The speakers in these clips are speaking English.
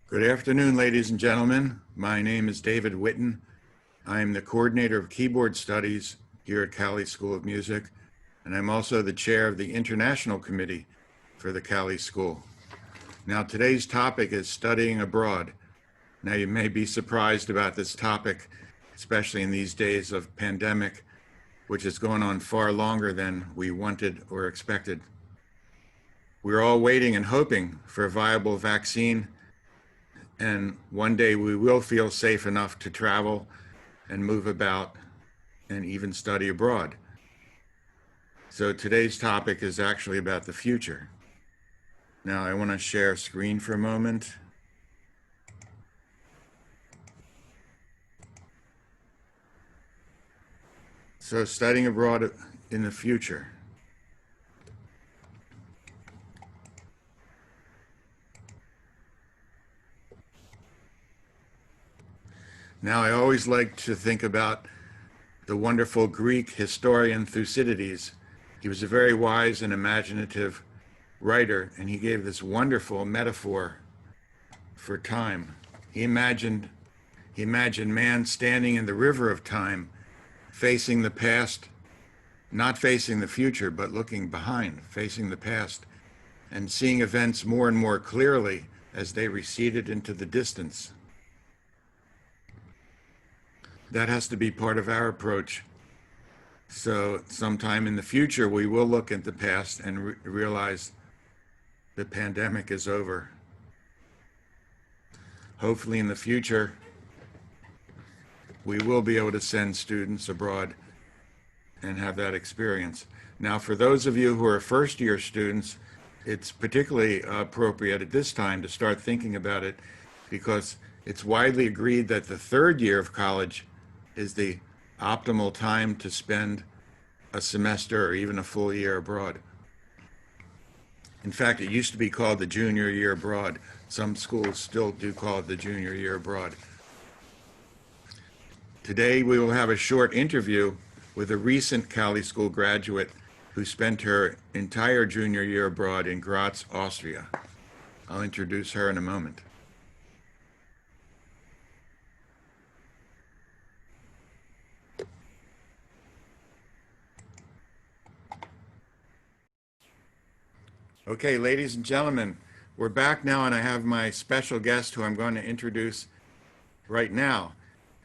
Good afternoon, ladies and gentlemen. My name is David Witten. I am the coordinator of keyboard studies here at Cali School of Music, and I'm also the chair of the International Committee for the Cali School. Now, today's topic is studying abroad. Now, you may be surprised about this topic, especially in these days of pandemic, which has gone on far longer than we wanted or expected. We're all waiting and hoping for a viable vaccine, and one day we will feel safe enough to travel and move about and even study abroad. So today's topic is actually about the future. Now I want to share screen for a moment. So studying abroad in the future. Now, I always like to think about the wonderful Greek historian Thucydides. He was a very wise and imaginative writer, and he gave this wonderful metaphor for time. He imagined man standing in the river of time, facing the past, not facing the future, but looking behind, facing the past, and seeing events more and more clearly as they receded into the distance. That has to be part of our approach. So sometime in the future, we will look at the past and realize the pandemic is over. Hopefully in the future, we will be able to send students abroad and have that experience. Now, for those of you who are first-year students, it's particularly appropriate at this time to start thinking about it, because it's widely agreed that the third year of college is the optimal time to spend a semester or even a full year abroad. In fact, it used to be called the junior year abroad. Some schools still do call it the junior year abroad. Today, we will have a short interview with a recent Cali School graduate who spent her entire junior year abroad in GRAZ, Austria. I'll introduce her in a moment. Okay, ladies and gentlemen, we're back now, and I have my special guest who I'm going to introduce right now.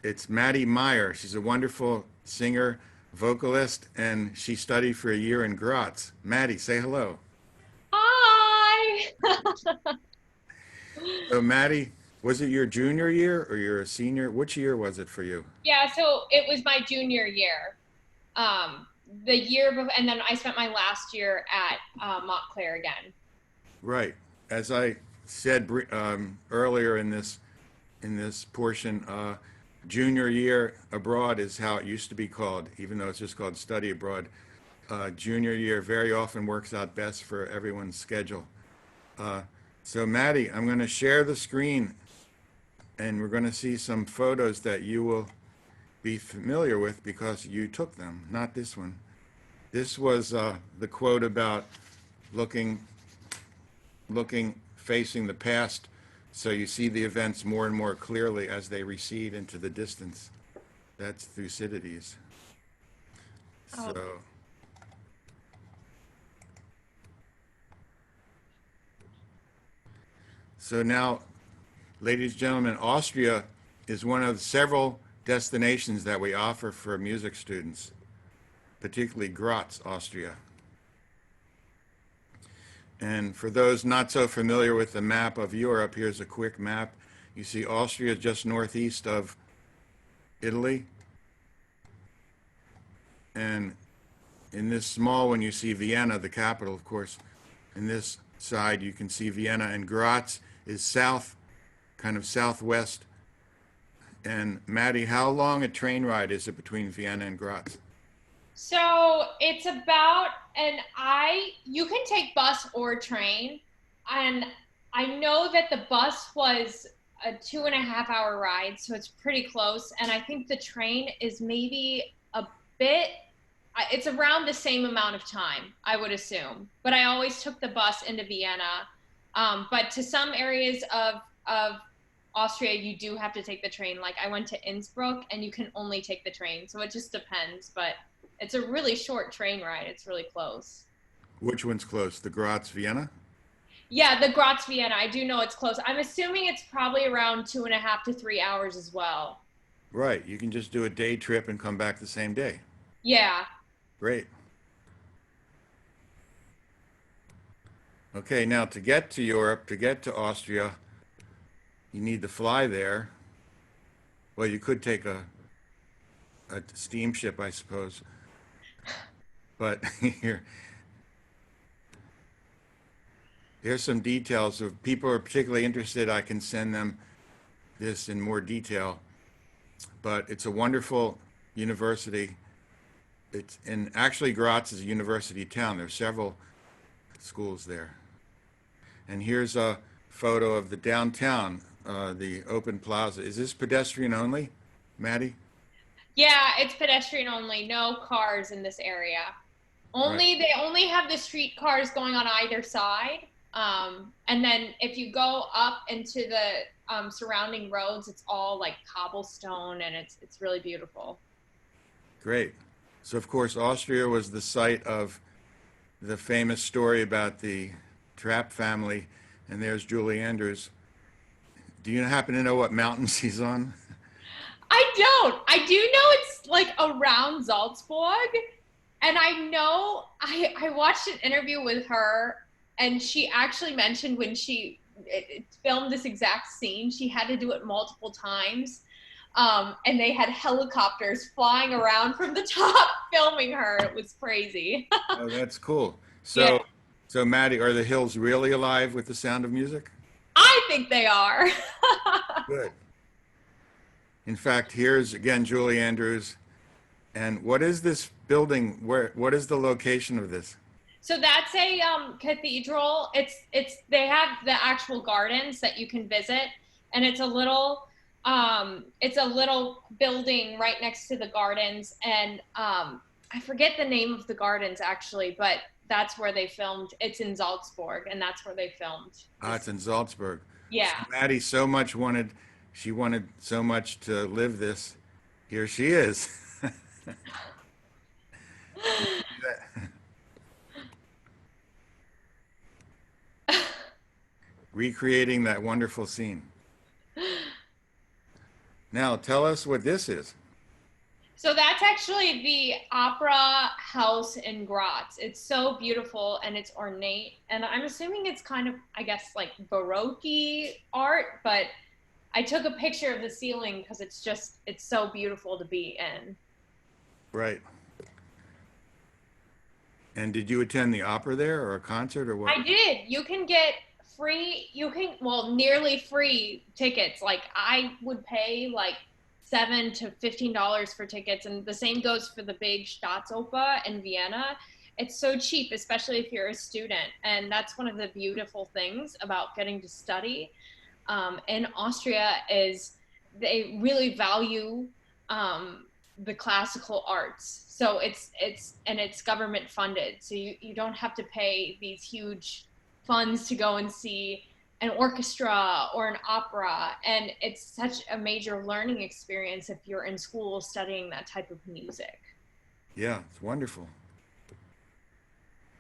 It's Maddie Meier. She's a wonderful singer, vocalist, and she studied for a year in Graz. Maddie, say hello. Hi! So Maddie, was it your junior year or your senior? Which year was it for you? Yeah, so it was my junior year. The year before, and then I spent my last year at Montclair again. Right. As I said earlier in this portion, junior year abroad is how it used to be called, even though it's just called study abroad. Junior year very often works out best for everyone's schedule. So Maddie, I'm going to share the screen, and we're going to see some photos that you will be familiar with because you took them, not this one. This was the quote about looking, facing the past, so you see the events more and more clearly as they recede into the distance. That's Thucydides. Oh. So now, ladies and gentlemen, Austria is one of several destinations that we offer for music students, particularly Graz, Austria. And for those not so familiar with the map of Europe, here's a quick map. You see Austria just northeast of Italy. And in this small one, you see Vienna, the capital, of course. In this side, you can see Vienna, and Graz is south, kind of southwest. And Maddie, how long a train ride is it between Vienna and Graz? So it's about you can take bus or train, and I know that the bus was a 2.5 hour ride, so it's pretty close. And I think the train is maybe a bit, it's around the same amount of time, I would assume. But I always took the bus into Vienna. But to some areas of Austria, you do have to take the train. Like I went to Innsbruck and you can only take the train. So it just depends, but it's a really short train ride. It's really close. Which one's close? The Graz, Vienna? Yeah, the Graz Vienna. I do know it's close. I'm assuming it's probably around 2.5 to 3 hours as well. Right. You can just do a day trip and come back the same day. Yeah. Great. Okay, now to get to Europe, to get to Austria, you need to fly there. Well, you could take a steamship, I suppose. But here's some details. If people are particularly interested, I can send them this in more detail. But it's a wonderful university. And actually Graz is a university town. There are several schools there. And here's a photo of the downtown, the open plaza. Is this pedestrian only, Maddie? Yeah, it's pedestrian only. No cars in this area. Only They only have the street cars going on either side. And then if you go up into the surrounding roads, it's all like cobblestone, and it's really beautiful. Great. So of course, Austria was the site of the famous story about the Trapp family, and there's Julie Andrews. Do you happen to know what mountains he's on? I don't. I do know it's like around Salzburg. And I know I watched an interview with her, and she actually mentioned when she filmed this exact scene, she had to do it multiple times. And they had helicopters flying around from the top filming her. It was crazy. Oh, that's cool. So, Yeah. so Maddie, are the hills really alive with the sound of music? I think they are. Good. In fact, here's again Julie Andrews. And what is this building? What is the location of this? So that's a cathedral. They have the actual gardens that you can visit, and it's a little building right next to the gardens, and I forget the name of the gardens actually, but that's where they filmed. It's in Salzburg, and that's where they filmed. Ah, it's in Salzburg. Yeah. So Maddie she wanted so much to live this. Here she is. Recreating that wonderful scene. Now, tell us what this is. So that's actually the opera house in Graz. It's so beautiful and it's ornate. And I'm assuming it's kind of, I guess, like Baroque art, but I took a picture of the ceiling because it's so beautiful to be in. Right. And did you attend the opera there or a concert or what? I did. You can get nearly free tickets. Like I would pay like $7 to $15 for tickets, and the same goes for the big Staatsoper in Vienna. It's so cheap, especially if you're a student, and that's one of the beautiful things about getting to study in Austria is they really value the classical arts. So it's government funded, so you don't have to pay these huge funds to go and see an orchestra or an opera, and it's such a major learning experience if you're in school studying that type of music. Yeah, it's wonderful.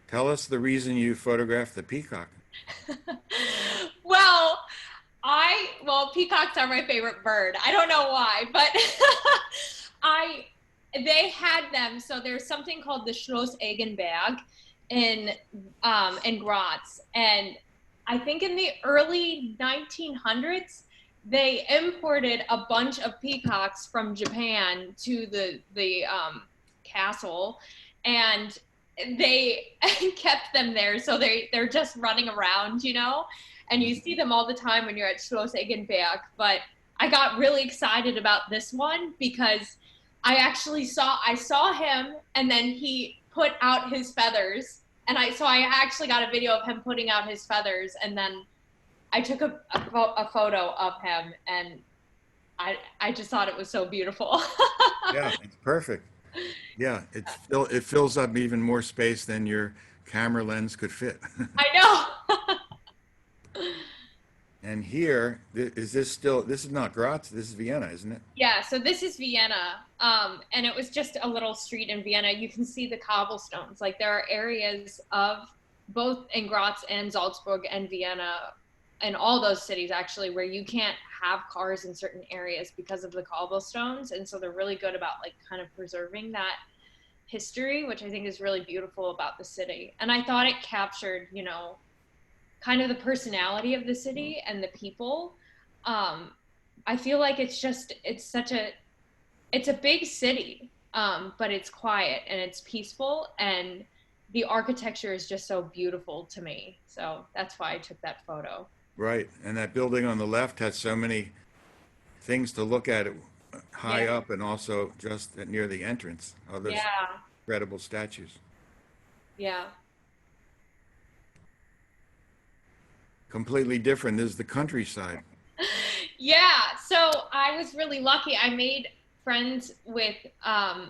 Tell us the reason you photographed the peacock. Well, peacocks are my favorite bird. I don't know why, but they had them. So there's something called the Schloss Egenberg in Graz, and I think in the early 1900s, they imported a bunch of peacocks from Japan to the castle, and they kept them there. So they're just running around, and you see them all the time when you're at Schloss Egenberg. But I got really excited about this one because I saw him, and then he put out his feathers. And I actually got a video of him putting out his feathers, and then I took a photo of him, and I just thought it was so beautiful. Yeah, it's perfect. Yeah, it fills up even more space than your camera lens could fit. I know. And here, is this still, this is not Graz, this is Vienna, isn't it? Yeah, so this is Vienna, and it was just a little street in Vienna. You can see the cobblestones. Like there are areas of both in Graz and Salzburg and Vienna, and all those cities actually, where you can't have cars in certain areas because of the cobblestones, and so they're really good about like kind of preserving that history, which I think is really beautiful about the city. And I thought it captured, you know, kind of the personality of the city and the people. Um, I feel like it's a big city, but it's quiet and it's peaceful, and the architecture is just so beautiful to me. So that's why I took that photo. Right. And that building on the left has so many things to look at it high Yeah, up and also just near the entrance. All those yeah, incredible statues. yeah. Completely different. This is the countryside. Yeah, so I was really lucky. I made friends with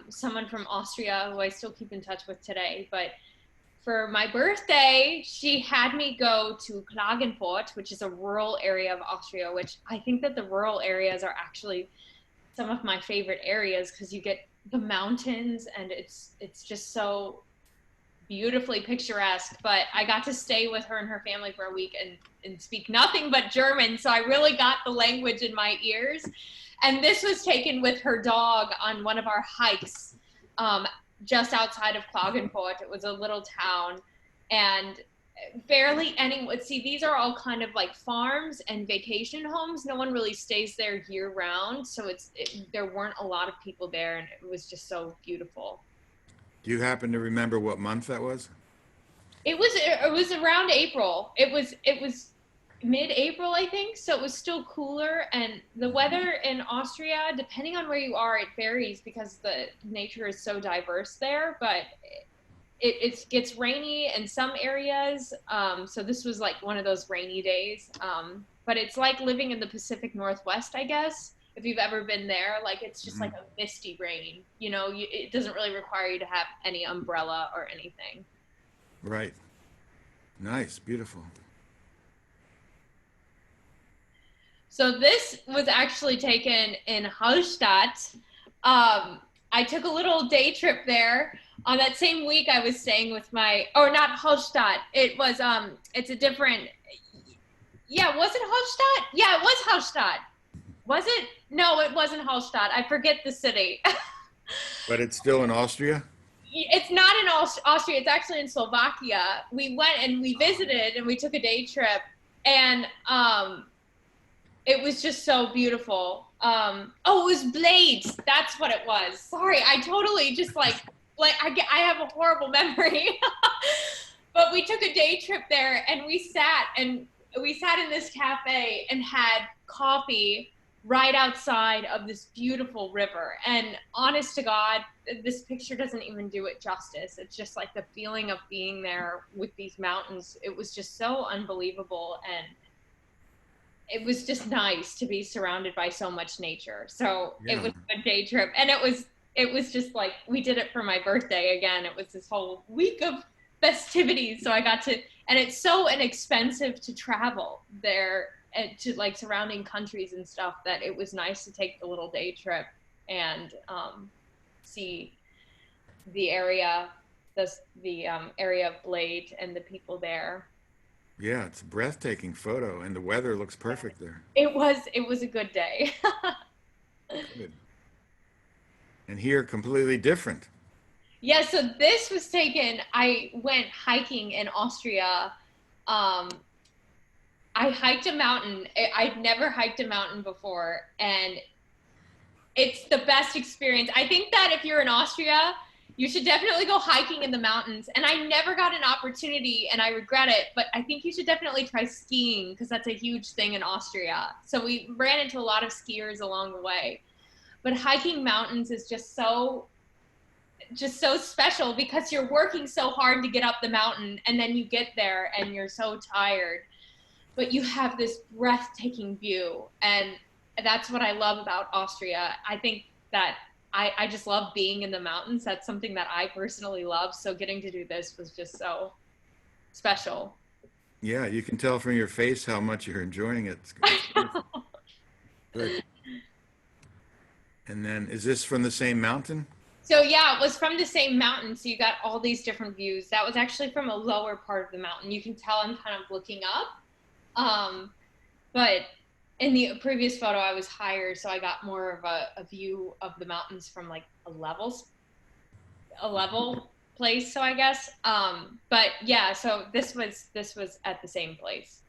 someone from Austria who I still keep in touch with today. But for my birthday, she had me go to Klagenfurt, which is a rural area of Austria, which I think that the rural areas are actually some of my favorite areas because you get the mountains and it's just so beautifully picturesque. But I got to stay with her and her family for a week and speak nothing but German. So I really got the language in my ears. And this was taken with her dog on one of our hikes just outside of Klagenfurt. It was a little town. And barely anyone, see, these are all kind of like farms and vacation homes. No one really stays there year round. So there weren't a lot of people there. And it was just so beautiful. Do you happen to remember what month that was? It was around April. It was mid-April, I think. So it was still cooler, and the weather in Austria, depending on where you are, it varies because the nature is so diverse there. But it gets rainy in some areas. So this was like one of those rainy days. But it's like living in the Pacific Northwest, I guess. If you've ever been there, like it's just like Mhm. a misty rain. You know, it doesn't really require you to have any umbrella or anything. Right. Nice. Beautiful. So this was actually taken in Hallstatt. I took a little day trip there. On that same week, I was staying with or not Hallstatt. It was, it's a different, yeah, was it Hallstatt? Yeah, it was Hallstatt. Was it? No, it wasn't Hallstatt. I forget the city. But it's still in Austria? It's not in Austria. It's actually in Slovakia. We went and we visited and we took a day trip. And it was just so beautiful. Oh, it was Blades. That's what it was. Sorry, I totally just like I have a horrible memory. But we took a day trip there and we sat in this cafe and had coffee right outside of this beautiful river. And honest to God, this picture doesn't even do it justice. It's just like the feeling of being there with these mountains. It was just so unbelievable, and it was just nice to be surrounded by so much nature. So it Yeah. was a day trip, and it was just like we did it for my birthday again. It was this whole week of festivities, so I got to, and it's so inexpensive to travel there and to like surrounding countries and stuff that it was nice to take the little day trip and see the area, the area of Blade and the people there. Yeah, it's a breathtaking photo, and the weather looks perfect there. It was a good day. Good. And here, completely different. Yeah, so this was taken. I went hiking in Austria. Um, I hiked a mountain. I'd never hiked a mountain before, and it's the best experience. I think that if you're in Austria, you should definitely go hiking in the mountains. And I never got an opportunity, and I regret it, but I think you should definitely try skiing because that's a huge thing in Austria. So we ran into a lot of skiers along the way. But hiking mountains is just so special because you're working so hard to get up the mountain and then you get there and you're so tired, but you have this breathtaking view. And that's what I love about Austria. I think that I just love being in the mountains. That's something that I personally love. So getting to do this was just so special. Yeah, you can tell from your face how much you're enjoying it. It's wonderful. Good. And then, is this from the same mountain? So yeah, it was from the same mountain. So you got all these different views. That was actually from a lower part of the mountain. You can tell I'm kind of looking up. But in the previous photo, I was higher, so I got more of a view of the mountains from like a level place. So I guess. But yeah, so this was at the same place,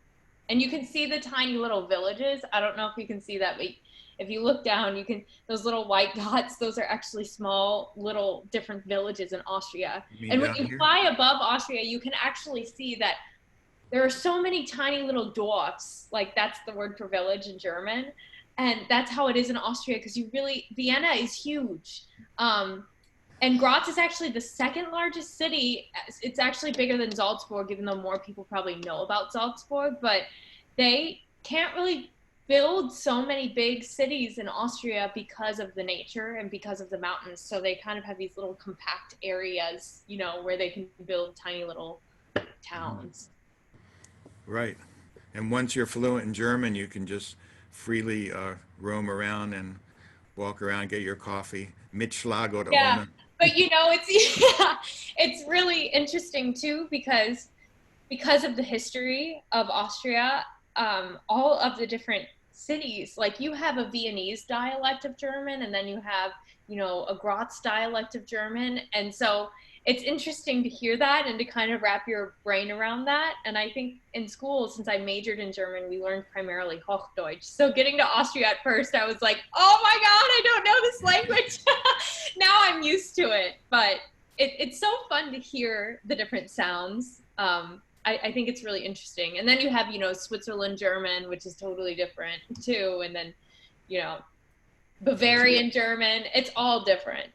and you can see the tiny little villages. I don't know if you can see that, but if you look down, you can, those little white dots, those are actually small little different villages in Austria. You mean And when down you here? fly above Austria, you can actually see that there are so many tiny little Dorfs, like that's the word for village in German. And that's how it is in Austria, because Vienna is huge. And Graz is actually the second largest city. It's actually bigger than Salzburg, even though more people probably know about Salzburg, but they can't really build so many big cities in Austria because of the nature and because of the mountains. So they kind of have these little compact areas, where they can build tiny little towns. Right. And once you're fluent in German, you can just freely roam around and walk around, get your coffee. Mit Schlag oder Yeah. ohne. But it's yeah, it's really interesting too because of the history of Austria, all of the different cities, like you have a Viennese dialect of German, and then you have, a Graz dialect of German. And so it's interesting to hear that and to kind of wrap your brain around that. And I think in school, since I majored in German, we learned primarily Hochdeutsch. So getting to Austria at first, I was like, oh my God, I don't know this language. Now I'm used to it, but it's so fun to hear the different sounds. I think it's really interesting. And then you have, Switzerland German, which is totally different too. And then, Bavarian German, it's all different.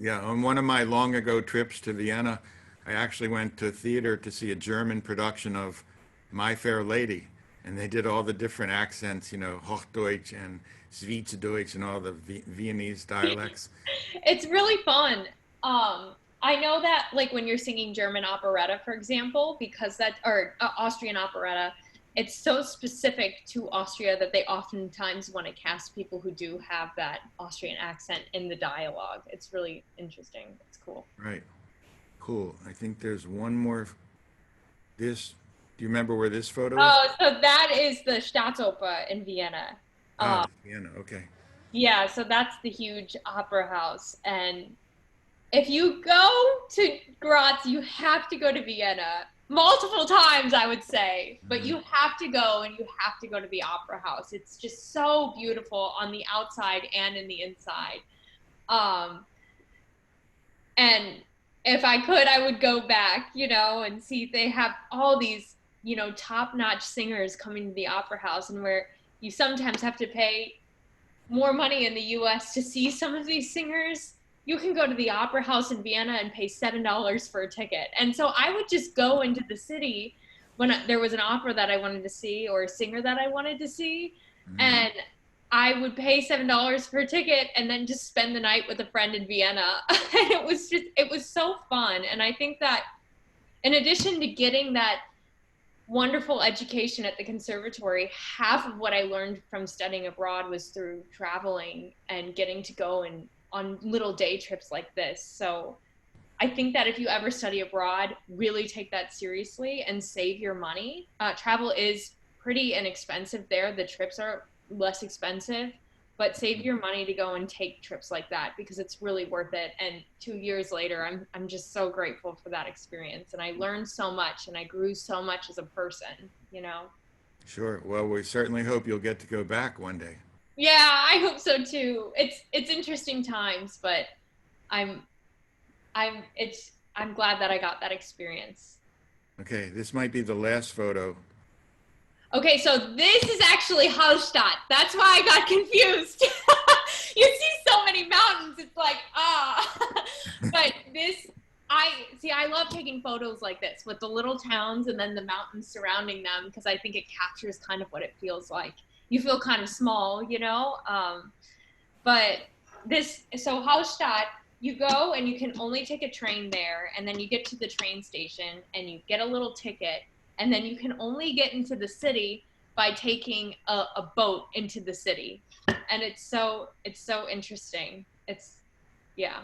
Yeah, on one of my long ago trips to Vienna, I actually went to theater to see a German production of My Fair Lady, and they did all the different accents, Hochdeutsch and Schweizerdeutsch and all the Viennese dialects. It's really fun. I know that like when you're singing German operetta, for example, because or Austrian operetta, it's so specific to Austria that they oftentimes want to cast people who do have that Austrian accent in the dialogue. It's really interesting. It's cool. Right. Cool. I think there's one more. This, do you remember where this photo is? Oh, so that is the Staatsoper in Vienna. Ah, Uh, the Vienna. Okay. yeah, so that's the huge opera house. And if you go to Graz, you have to go to Vienna multiple times, I would say. But Mhm. you have to go, and you have to go to the opera house. It's just so beautiful on the outside and in the inside. Um, and if I could, I would go back, and see if they have all these, top-notch singers coming to the opera house, and where you sometimes have to pay more money in the US to see some of these singers. You can go to the opera house in Vienna and pay $7 for a ticket. And so I would just go into the city when there was an opera that I wanted to see or a singer that I wanted to see. Mhm. And I would pay $7 for a ticket and then just spend the night with a friend in Vienna. And it was so fun. And I think that in addition to getting that wonderful education at the conservatory, half of what I learned from studying abroad was through traveling and getting to go on little day trips like this. So I think that if you ever study abroad, really take that seriously and save your money. Travel is pretty inexpensive there. The trips are less expensive, but save your money to go and take trips like that because it's really worth it. And 2 years later, I'm just so grateful for that experience. And I learned so much and I grew so much as a person. Sure. Well, we certainly hope you'll get to go back one day. Yeah, I hope so too. It's interesting times, but I'm I'm glad that I got that experience. Okay, this might be the last photo. Okay, so this is actually Hallstatt. That's why I got confused. You see so many mountains, it's like, ah. But I love taking photos like this with the little towns and then the mountains surrounding them because I think it captures kind of what it feels like. You feel kind of small. But so Hallstatt, you go and you can only take a train there, and then you get to the train station and you get a little ticket, and then you can only get into the city by taking a boat into the city. And it's so interesting. Yeah.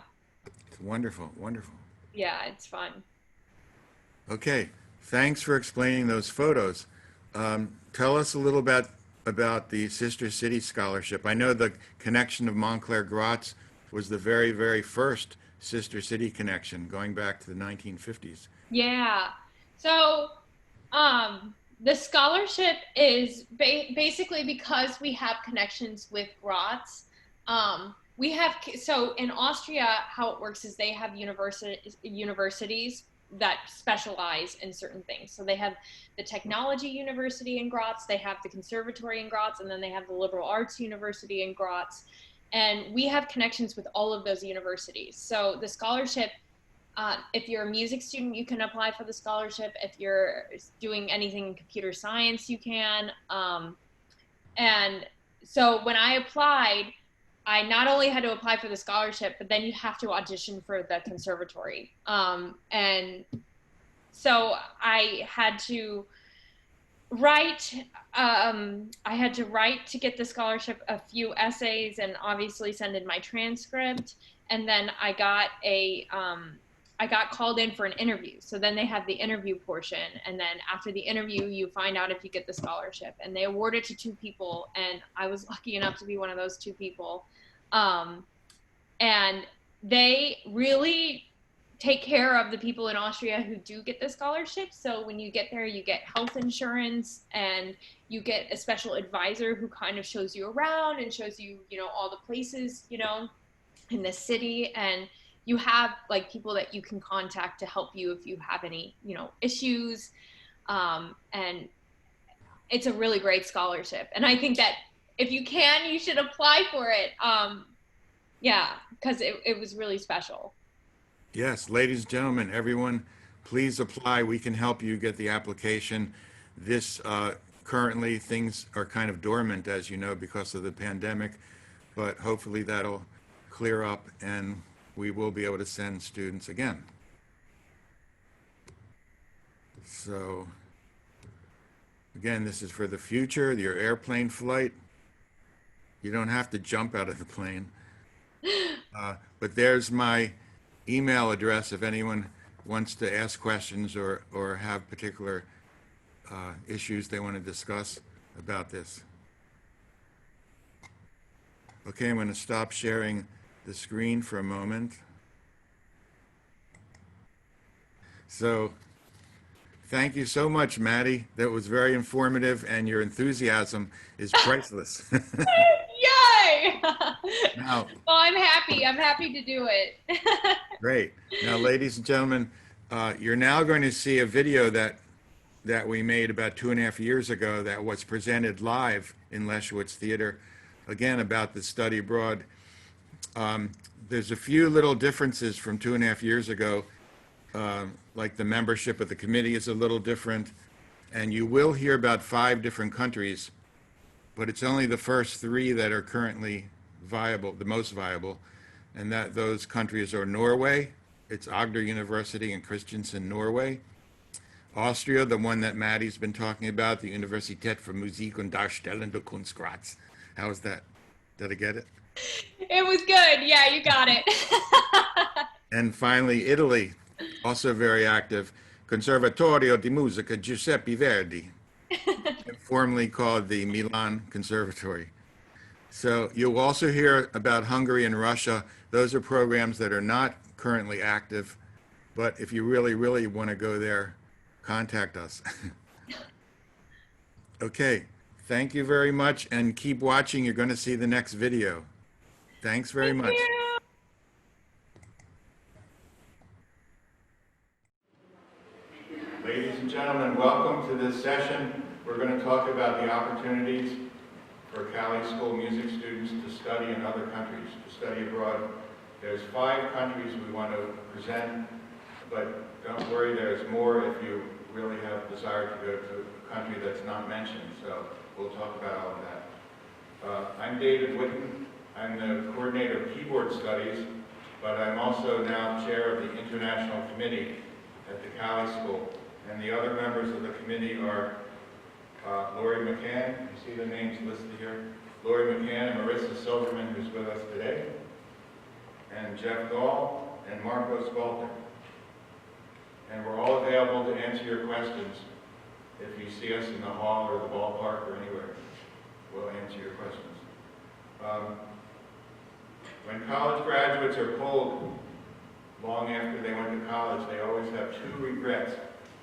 It's wonderful, wonderful. Yeah, it's fun. Okay, thanks for explaining those photos. Tell us a little bit about the Sister City Scholarship. I know the connection of Montclair GRAZ was the very, very first Sister City connection going back to the 1950s. Yeah. So, the scholarship is basically because we have connections with GRAZ. We have, so in Austria, how it works is they have universities that specialize in certain things. So they have the technology university in Graz, they have the conservatory in Graz, and then they have the liberal arts university in Graz. And we have connections with all of those universities. So the scholarship, if you're a music student, you can apply for the scholarship. If you're doing anything in computer science, you can. And so when I applied, I not only had to apply for the scholarship, but then you have to audition for the conservatory. And so I had to write, to get the scholarship, a few essays, and obviously send in my transcript. And then I got called in for an interview. So then they have the interview portion. And then after the interview, you find out if you get the scholarship. And they award it to 2 people. And I was lucky enough to be one of those 2 people. And they really take care of the people in Austria who do get the scholarship. So when you get there, you get health insurance, and you get a special advisor who kind of shows you around and shows you, all the places, in the city. And you have like people that you can contact to help you if you have any, issues. And it's a really great scholarship. And I think that if you can, you should apply for it. Yeah, because it was really special. Yes, ladies and gentlemen, everyone, please apply. We can help you get the application. This currently things are kind of dormant, as you know, because of the pandemic, but hopefully that'll clear up and we will be able to send students again. So again, this is for the future, your airplane flight. You don't have to jump out of the plane. But there's my email address if anyone wants to ask questions or have particular issues they want to discuss about this. Okay, I'm going to stop sharing the screen for a moment. So thank you so much, Maddie. That was very informative, and your enthusiasm is priceless. Yay! Now, well, I'm happy to do it. great. Now, ladies and gentlemen, you're now going to see a video that we made about 2.5 years ago that was presented live in Leschwitz Theater, again, about the study abroad. There's a few little differences from 2.5 years ago, like the membership of the committee is a little different, and you will hear about 5 different countries, but it's only the first 3 that are currently viable, the most viable, and that those countries are Norway, it's Agder University in Kristiansand, Norway. Austria, the one that Maddie's been talking about, the Universität für Musik und Darstellende Kunst Graz. How was that? Did I get it? It was good. Yeah, you got it. And finally, Italy, also very active, Conservatorio di Musica Giuseppe Verdi, formerly called the Milan Conservatory. So you'll also hear about Hungary and Russia. Those are programs that are not currently active, but if you really, really want to go there, contact us. Okay, thank you very much, and keep watching. You're going to see the next video. Thanks very much. You. Ladies and gentlemen, welcome to this session. We're going to talk about the opportunities for Cali School music students to study in other countries, to study abroad. There's 5 countries we want to present, but don't worry, there's more if you really have a desire to go to a country that's not mentioned, so we'll talk about all of that. I'm David Witten. I'm the coordinator of keyboard studies, but I'm also now chair of the International Committee at the Cali School. And the other members of the committee are Lori McCann, you see the names listed here, Lori McCann and Marissa Silverman, who's with us today, and Jeff Gall and Marcos Walter. And we're all available to answer your questions. If you see us in the hall or the ballpark or anywhere, we'll answer your questions. When college graduates are polled long after they went to college, they always have two regrets: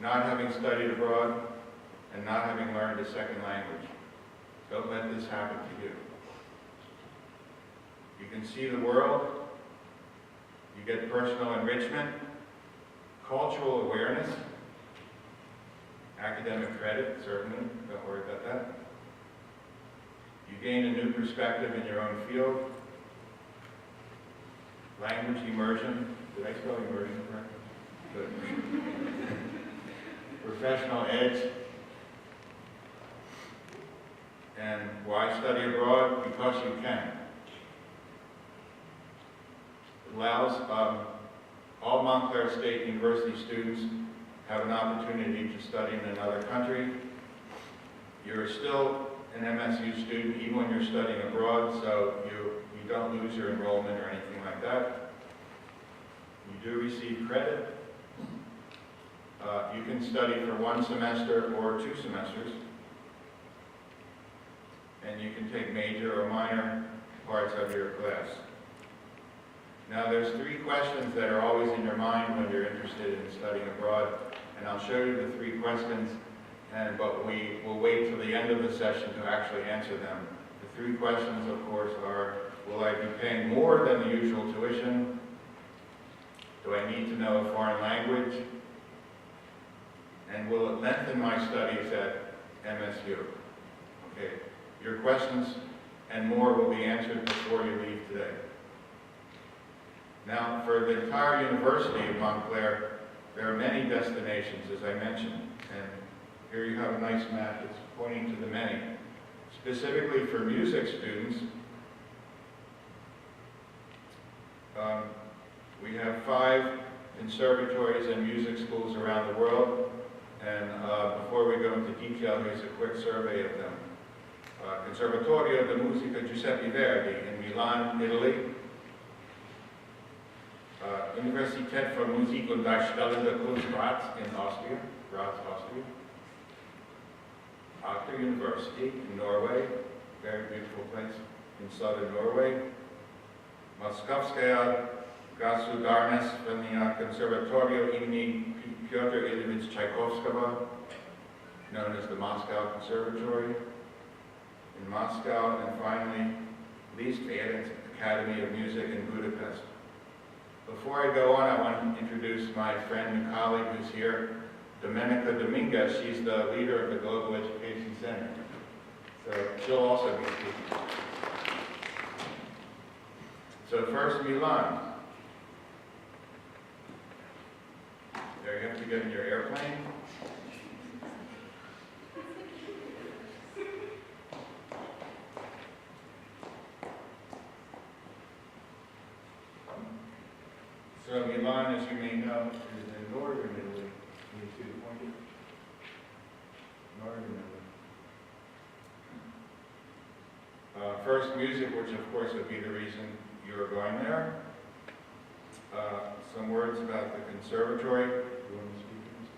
not having studied abroad and not having learned a second language. Don't let this happen to you. You can see the world, you get personal enrichment, cultural awareness, academic credit, certainly, don't worry about that. You gain a new perspective in your own field. Language immersion, did I spell immersion correctly? Good. Professional edge. And why study abroad? Because you can. It allows all Montclair State University students have an opportunity to study in another country. You're still an MSU student even when you're studying abroad, so you don't lose your enrollment or anything like that. You do receive credit. You can study for 1 semester or 2 semesters. And you can take major or minor parts of your class. Now there's 3 questions that are always in your mind when you're interested in studying abroad, and I'll show you the 3 questions, but we will wait till the end of the session to actually answer them. The 3 questions, of course, are: will I be paying more than the usual tuition? Do I need to know a foreign language? And will it lengthen my studies at MSU? Okay. Your questions and more will be answered before you leave today. Now, for the entire University of Montclair, there are many destinations, as I mentioned, and here you have a nice map that's pointing to the many. Specifically for music students, we have 5 conservatories and music schools around the world, and before we go into detail, here's a quick survey of them. Conservatorio di Musica Giuseppe Verdi in Milan, Italy. Universität für Musik und Darstellende Kunst Graz in Austria, Graz, Austria. Actor University in Norway, very beautiful place in southern Norway. Moskovskaya Gasudarnaya Conservatorio imени Pyotr Ilyich Tchaikovskого, known as the Moscow Conservatory in Moscow, and finally, Liszt Academy of Music in Budapest. Before I go on, I want to introduce my friend and colleague who's here, Domenica Dominguez. She's the leader of the Global Education Center. So she'll also be speaking. So first, Milan. There you have to get in your airplane. So Milan, as you may know, is in northern Italy. Can you see the pointer? Northern Italy. First, music, which of course would be the reason you're going there. Some words about the conservatory. Do you want to speak to this?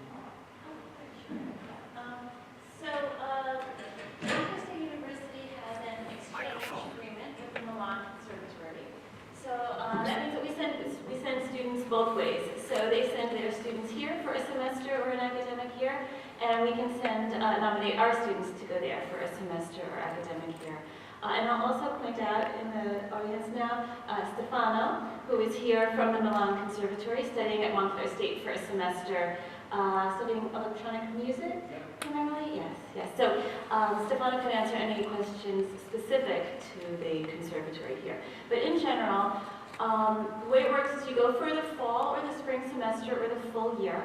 Montclair State University has an exchange agreement with the Milan Conservatory. So that means that we send students both ways. So they send their students here for a semester or an academic year, and we can nominate our students to go there for a semester or academic year. And I'll also point out in the audience now, Stefano, who is here from the Milan Conservatory, studying at Montclair State for a semester, studying electronic music, primarily? Yes. So Stefano can answer any questions specific to the conservatory here. But in general, the way it works is you go for the fall or the spring semester or the full year.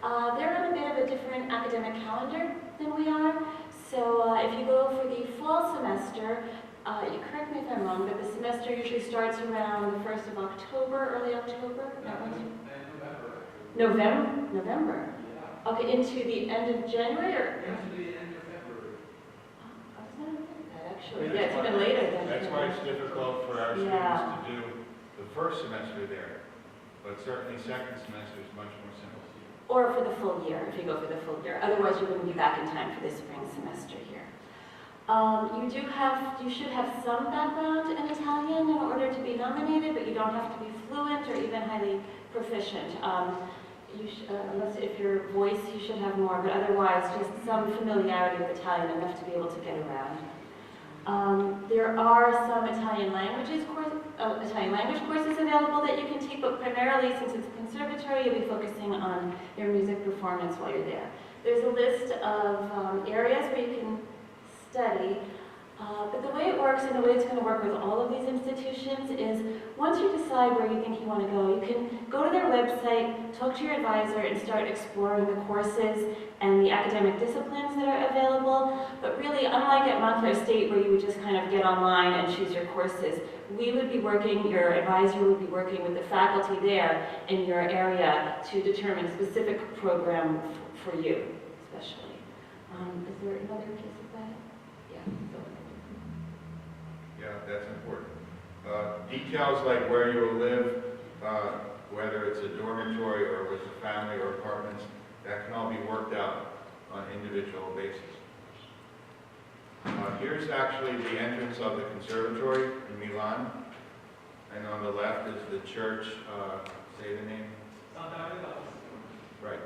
They're on a bit of a different academic calendar than we are. So if you go for the fall semester, you correct me if I'm wrong, but the semester usually starts around the 1st of October, early October? November. Okay, into the end of January or? Into the end of February. I was not aware of that, actually. Yeah, it's even later than. That's why it's difficult for our Yeah. students to do the first semester there, but certainly second semester is much more simple. Or for the full year, if you go for the full year. Otherwise, you wouldn't be back in time for the spring semester here. You should have some background in Italian in order to be nominated, but you don't have to be fluent or even highly proficient. Unless if your voice, you should have more, but otherwise, just some familiarity with Italian, enough to be able to get around. There are some Italian language courses available that you can take, but primarily, since it's a conservatory, you'll be focusing on your music performance while you're there. There's a list of areas where you can study, but the way it works and the way it's going to work with all of these institutions is once you decide where you think you want to go, you can go to their website, talk to your advisor, and start exploring the courses and the academic disciplines that are available. But really, unlike at Montclair State where you would just kind of get online and choose your courses, we would be working, your advisor would be working with the faculty there in your area to determine specific program for you, especially. Is there another piece of that? Yeah. Yeah, that's important. Details like where you will live, whether it's a dormitory or with a family or apartments, that can all be worked out on an individual basis. Here's actually the entrance of the conservatory in Milan, and on the left is the church. Say the name. Right.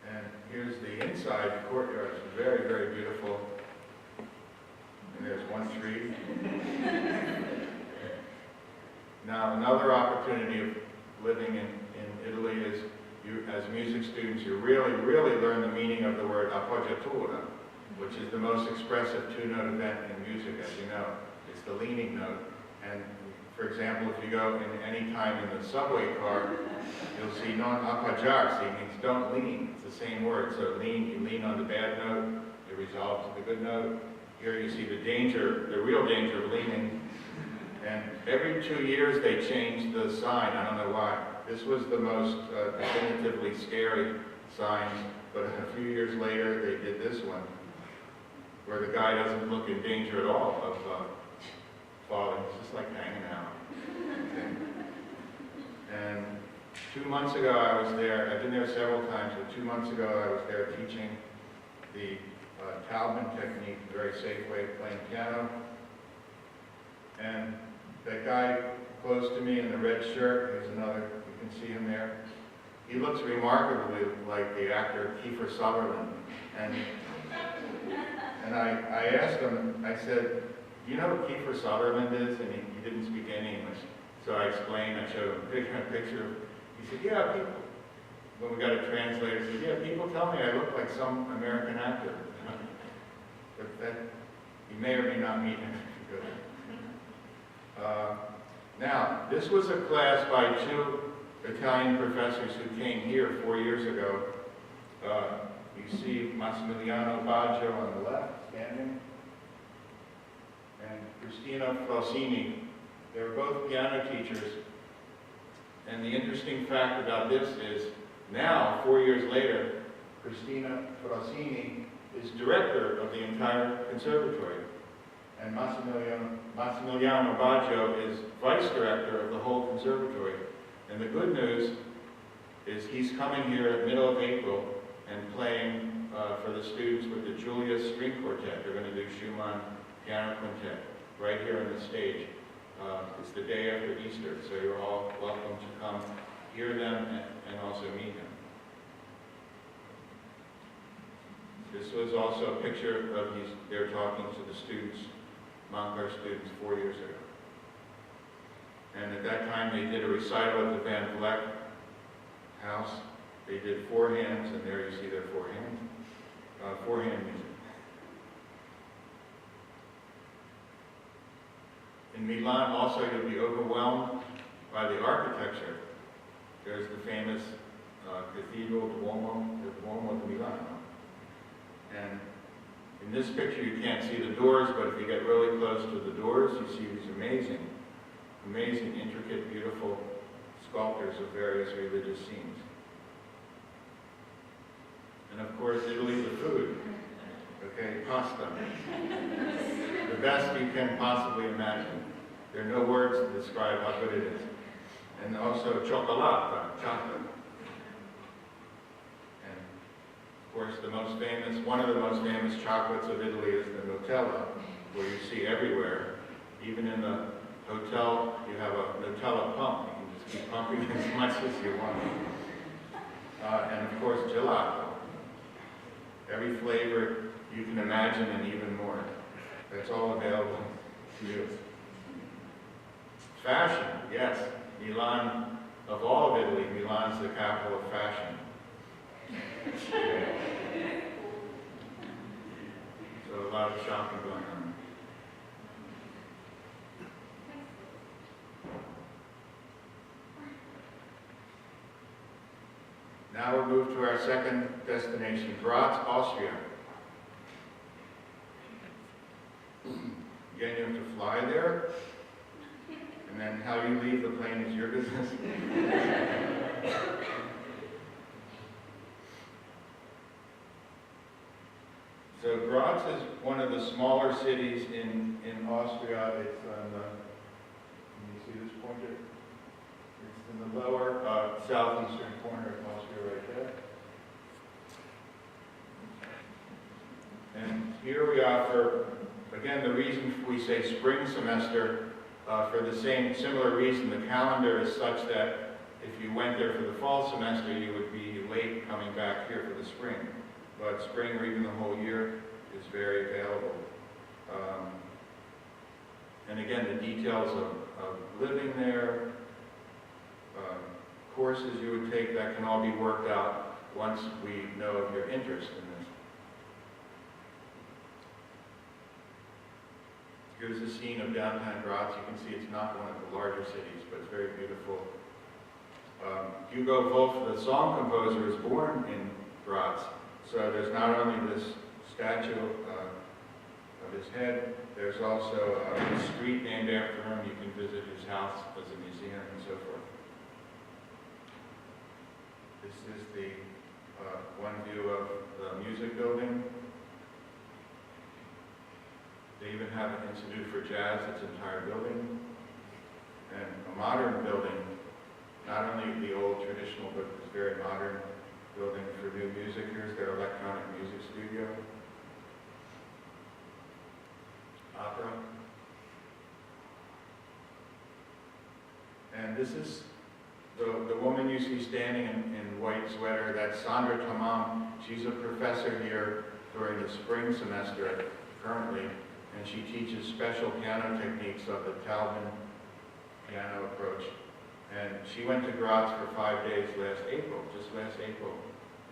And here's the inside, the courtyard. It's very, very beautiful. And there's one tree. Now, another opportunity of living in Italy is you, as music students, you really, really learn the meaning of the word appoggiatura, which is the most expressive two-note event in music, as you know. It's the leaning note. And for example, if you go in any time in the subway car, you'll see non appoggiarsi, means don't lean. It's the same word. So lean, you lean on the bad note, you resolve to the good note. Here you see the danger, the real danger of leaning. And every 2 years they change the sign. I don't know why. This was the most definitively scary sign, but a few years later they did this one, where the guy doesn't look in danger at all of falling. It's just like hanging out. And 2 months ago I was there. I've been there several times, but 2 months ago I was there teaching the Taubman technique, a very safe way of playing piano. And that guy close to me in the red shirt, there's another, you can see him there. He looks remarkably like the actor Kiefer Sutherland. And I asked him, I said, do you know what Kiefer Sutherland is? And he didn't speak any English. So I explained, I showed him a picture. He said, yeah, people, when we got a translator, he said, yeah, people tell me I look like some American actor. But that, you may or may not meet him if you go. Now, this was a class by 2 Italian professors who came here 4 years ago. You see Massimiliano Baggio on the left, standing, and Cristina Frassini. They were both piano teachers. And the interesting fact about this is, now, 4 years later, Cristina Frassini is director of the entire conservatory. And Massimiliano Baggio is vice director of the whole conservatory. And the good news is he's coming here at middle of April and playing for the students with the Julius String Quartet. They're going to do Schumann Piano Quintet right here on the stage. It's the day after Easter, so you're all welcome to come hear them and also meet him. This was also a picture of they're talking to the students, Montclair students, 4 years ago. And at that time they did a recital at the Van Vleck house. They did 4 hands, and there you see their 4 hands. 4-hand music. In Milan also you'll be overwhelmed by the architecture. There's the famous Cathedral Duomo di Milano. And in this picture you can't see the doors, but if you get really close to the doors, you see these amazing, intricate, beautiful sculptures of various religious scenes. And of course, Italy, the food. Okay, pasta. The best you can possibly imagine. There are no words to describe how good it is. And also chocolate, chocolate. And of course, one of the most famous chocolates of Italy is the Nutella, where you see everywhere. Even in the hotel, you have a Nutella pump. You can just keep pumping as much as you want. And of course, gelato. Every flavor you can imagine and even more. That's all available to you. Fashion, yes. Milan, of all of Italy, Milan's the capital of fashion. So a lot of shopping going on. Now we'll move to our second destination, GRAZ, Austria. Again, you have to fly there, and then how you leave the plane is your business. So GRAZ is one of the smaller cities in Austria. It's on the, can you see this pointer? It's in the lower southeastern corner of Austria right there. And here we offer, again, the reason we say spring semester, for the similar reason, the calendar is such that if you went there for the fall semester, you would be late coming back here for the spring. But spring or even the whole year is very available. And again, the details of living there, courses you would take, that can all be worked out once we know of your interest in this. Here's a scene of downtown GRAZ. You can see it's not one of the larger cities, but it's very beautiful. Hugo Wolf, the song composer, is born in GRAZ. So there's not only this statue of his head, there's also a street named after him. You can visit his house as a museum and so forth. This is the one view of the music building. They even have an Institute for Jazz, its entire building. And a modern building, not only the old traditional, but this very modern building for new music. Here's their electronic music studio. Opera. And this is the woman you see standing in white sweater. That's Sandra Tamam. She's a professor here during the spring semester currently, and she teaches special piano techniques of the Taubman piano approach. And she went to GRAZ for 5 days just last April,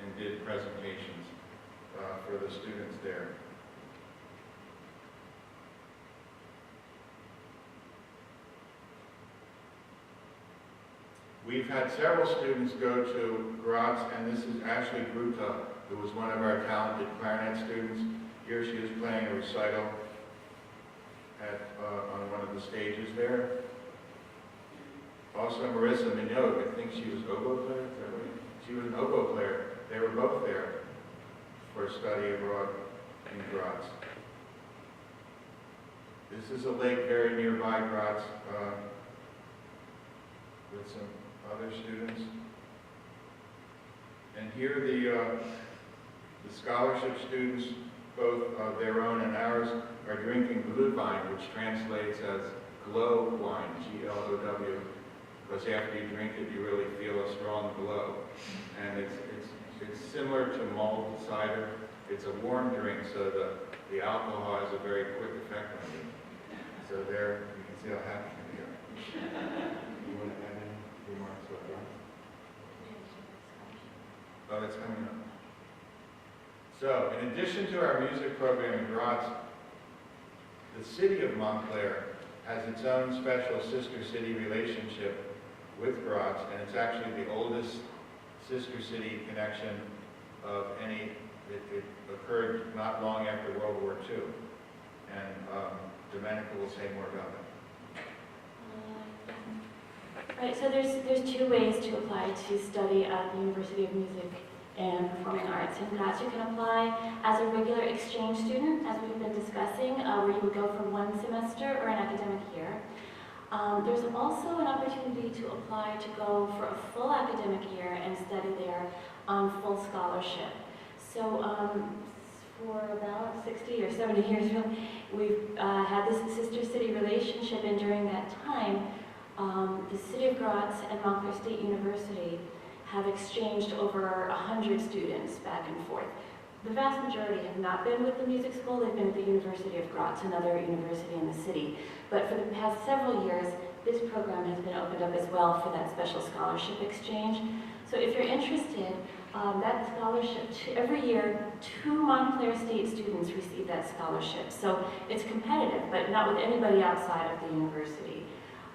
and did presentations for the students there. We've had several students go to GRAZ, and this is Ashley Gruta, who was one of our talented clarinet students. Here she is playing a recital on one of the stages there. Also Marissa Mignot, I think she was oboe player, is that right? She was an oboe player. They were both there for study abroad in GRAZ. This is a lake very nearby GRAZ with some other students. And here the scholarship students, both their own and ours, are drinking Glühwein, which translates as glow wine, G-L-O-W, because after you drink it, you really feel a strong glow. And it's similar to mulled cider. It's a warm drink, so the alcohol has a very quick effect on you. So there, you can see how happy we are. You want to add any remarks about that? Oh, that's coming up. So, in addition to our music program in GRAZ, the city of Montclair has its own special sister city relationship with GRAZ, and it's actually the oldest sister city connection of any. It occurred not long after World War II, and Domenica will say more about that. Right, so there's two ways to apply to study at the University of Music and performing arts. In GRAZ, you can apply as a regular exchange student, as we've been discussing, where you would go for 1 semester or an academic year. There's also an opportunity to apply to go for a full academic year and study there on full scholarship. So for about 60 or 70 years, we've had this sister city relationship, and during that time, the city of GRAZ and Montclair State University have exchanged over 100 students back and forth. The vast majority have not been with the music school, they've been at the University of Graz, another university in the city. But for the past several years, this program has been opened up as well for that special scholarship exchange. So if you're interested, that scholarship, every year, 2 Montclair State students receive that scholarship. So it's competitive, but not with anybody outside of the university.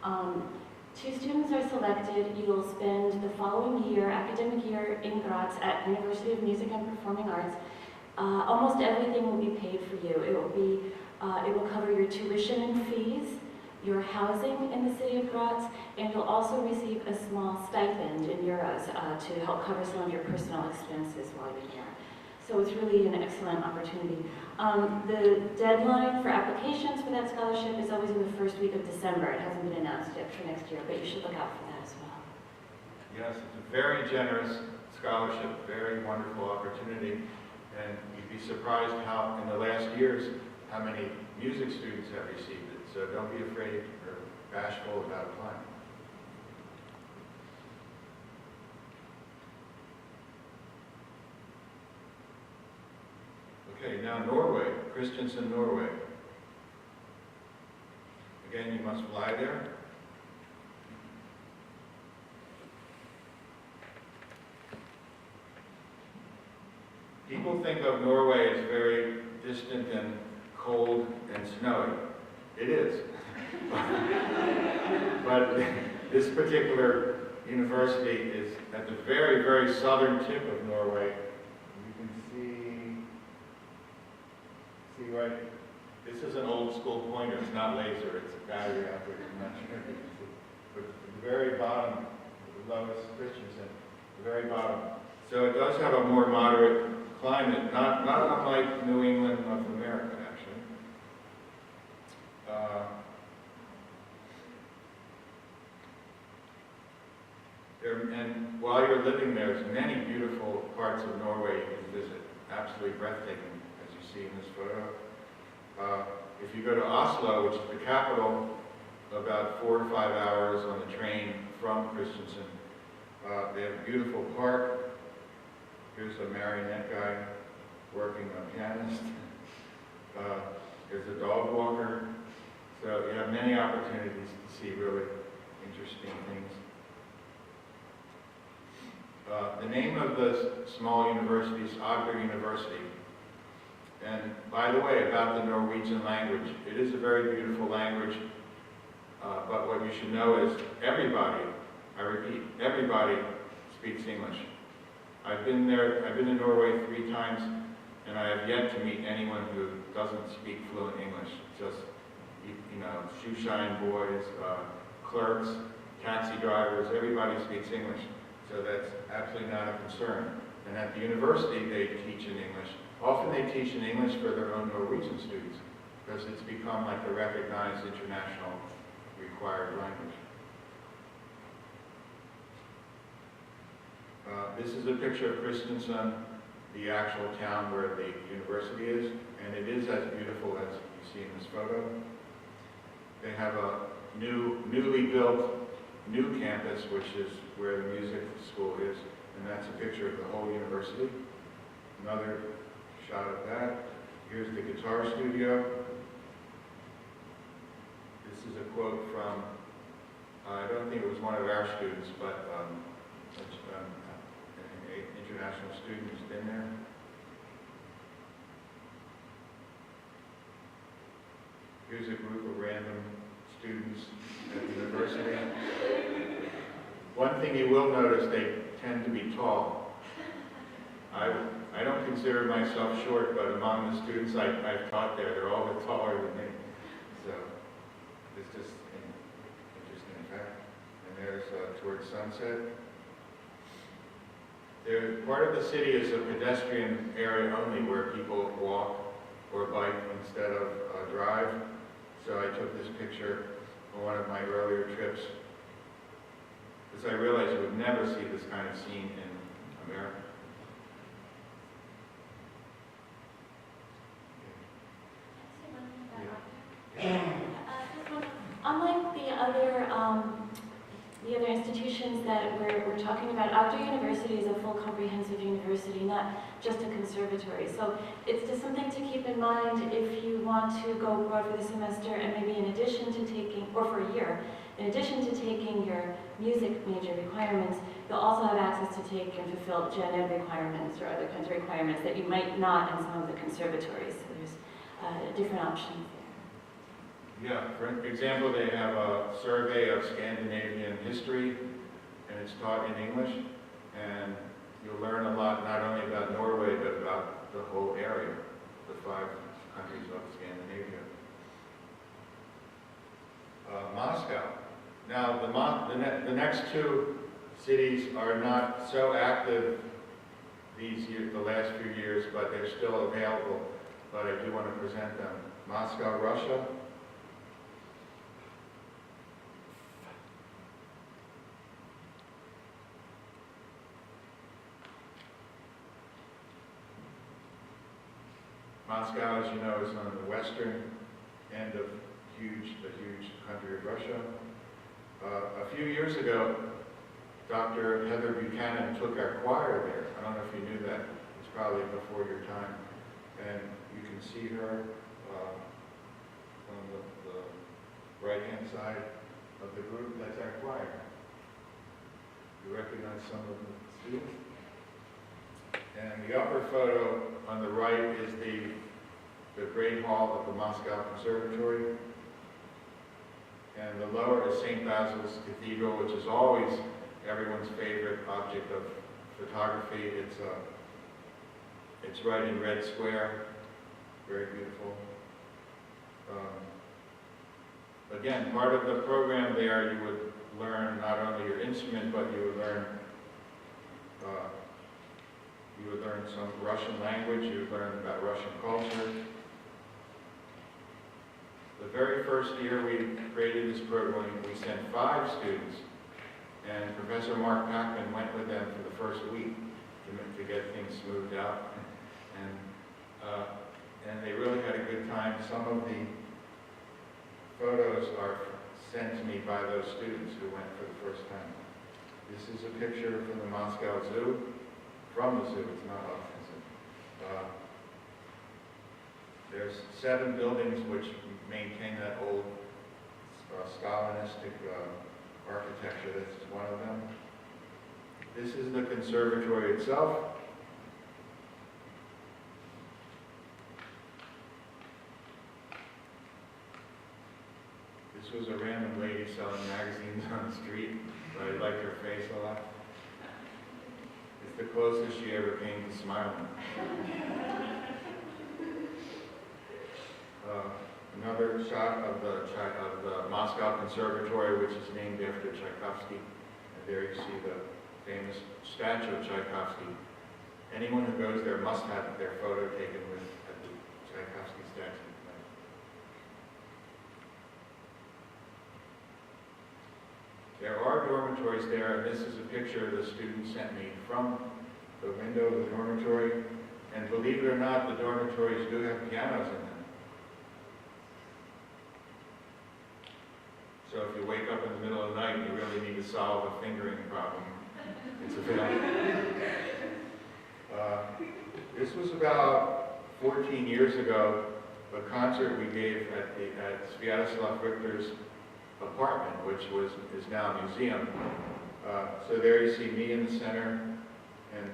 2 students are selected. You'll spend the following year, academic year, in Graz at University of Music and Performing Arts. Almost everything will be paid for you. It will cover your tuition and fees, your housing in the city of Graz, and you'll also receive a small stipend in euros to help cover some of your personal expenses while you're here. So it's really an excellent opportunity. The deadline for applications for that scholarship is always in the first week of December. It hasn't been announced yet for next year, but you should look out for that as well. Yes, it's a very generous scholarship, very wonderful opportunity, and you'd be surprised how, in the last years, how many music students have received it. So don't be afraid or bashful about applying. Okay, now Norway, Kristiansand, Norway. Again, you must fly there. People think of Norway as very distant and cold and snowy. It is. But this particular university is at the very, very southern tip of Norway. You can see right, this is an old school pointer. It's not laser, it's a battery operated. I'm not sure if you can see. But the very bottom, the lowest Kristiansand, the very bottom. So it does have a more moderate climate, not unlike New England, North America, actually. And while you're living there, there's many beautiful parts of Norway you can visit. Absolutely breathtaking, as you see in this photo. If you go to Oslo, which is the capital, about 4 to 5 hours on the train from Kristiansand, they have a beautiful park. Here's a marionette guy working a pianist. There's a dog walker. So you have many opportunities to see really interesting things. The name of the small university is Agder University. And by the way, about the Norwegian language, it is a very beautiful language, but what you should know is everybody, I repeat, everybody speaks English. I've been in Norway 3 times, and I have yet to meet anyone who doesn't speak fluent English. Just, you know, shoe shine boys, clerks, taxi drivers, everybody speaks English. So that's absolutely not a concern. And at the university, they teach in English. Often they teach in English for their own Norwegian students, because it's become like a recognized international required language. This is a picture of Kristiansand, the actual town where the university is, and it is as beautiful as you see in this photo. They have a newly built new campus, which is where the music school is, and that's a picture of the whole university. Another shot of that. Here's the guitar studio. This is a quote from, I don't think it was one of our students, but an international student who's been there. Here's a group of random students at the university. One thing you will notice, they tend to be tall. I don't consider myself short, but among the students I've taught there, they're all a bit taller than me. So it's just an interesting fact. And there's towards sunset. Part of the city is a pedestrian area only where people walk or bike instead of drive. So I took this picture on one of my earlier trips because I realized you would never see this kind of scene in America. Unlike the other institutions that we're talking about, AUSTRIA University is a full comprehensive university, not just a conservatory. So it's just something to keep in mind if you want to go abroad for the semester and maybe in addition to taking, or for a year, in addition to taking your music major requirements, you'll also have access to take and fulfill gen ed requirements or other kinds of requirements that you might not in some of the conservatories. So there's different options there. Yeah, for example, they have a survey of Scandinavian history, and it's taught in English, and you'll learn a lot not only about Norway, but about the whole area, the 5 countries of Scandinavia. Moscow. Now, the next 2 cities are not so active these years, the last few years, but they're still available, but I do want to present them. Moscow, Russia. Moscow, as you know, is on the western end of the huge country of Russia. A few years ago, Dr. Heather Buchanan took our choir there. I don't know if you knew that. It's probably before your time. And you can see her on the right-hand side of the group. That's our choir. You recognize some of the students? And the upper photo on the right is the Great Hall of the Moscow Conservatory. And the lower is St. Basil's Cathedral, which is always everyone's favorite object of photography. It's right in Red Square, very beautiful. Again, part of the program there, you would learn not only your instrument, but you would learn some Russian language, you would learn about Russian culture. The very first year we created this program, we sent 5 students, and Professor Mark Packman went with them for the first week to get things smoothed out. And they really had a good time. Some of the photos are sent to me by those students who went for the first time. This is a picture from the Moscow Zoo. From the zoo, it's not offensive. There's 7 buildings which maintain that old Stalinistic architecture. This is one of them. This is the conservatory itself. This was a random lady selling magazines on the street, but I liked her face a lot. It's the closest she ever came to smiling. Another shot of the Moscow Conservatory, which is named after Tchaikovsky. And there you see the famous statue of Tchaikovsky. Anyone who goes there must have their photo taken with at the Tchaikovsky statue. There are dormitories there, and this is a picture the student sent me from the window of the dormitory. And believe it or not, the dormitories do have pianos in them. So if you wake up in the middle of the night and you really need to solve a fingering problem, it's available. This was about 14 years ago, a concert we gave at Sviatoslav Richter's apartment, which is now a museum. So there you see me in the center, and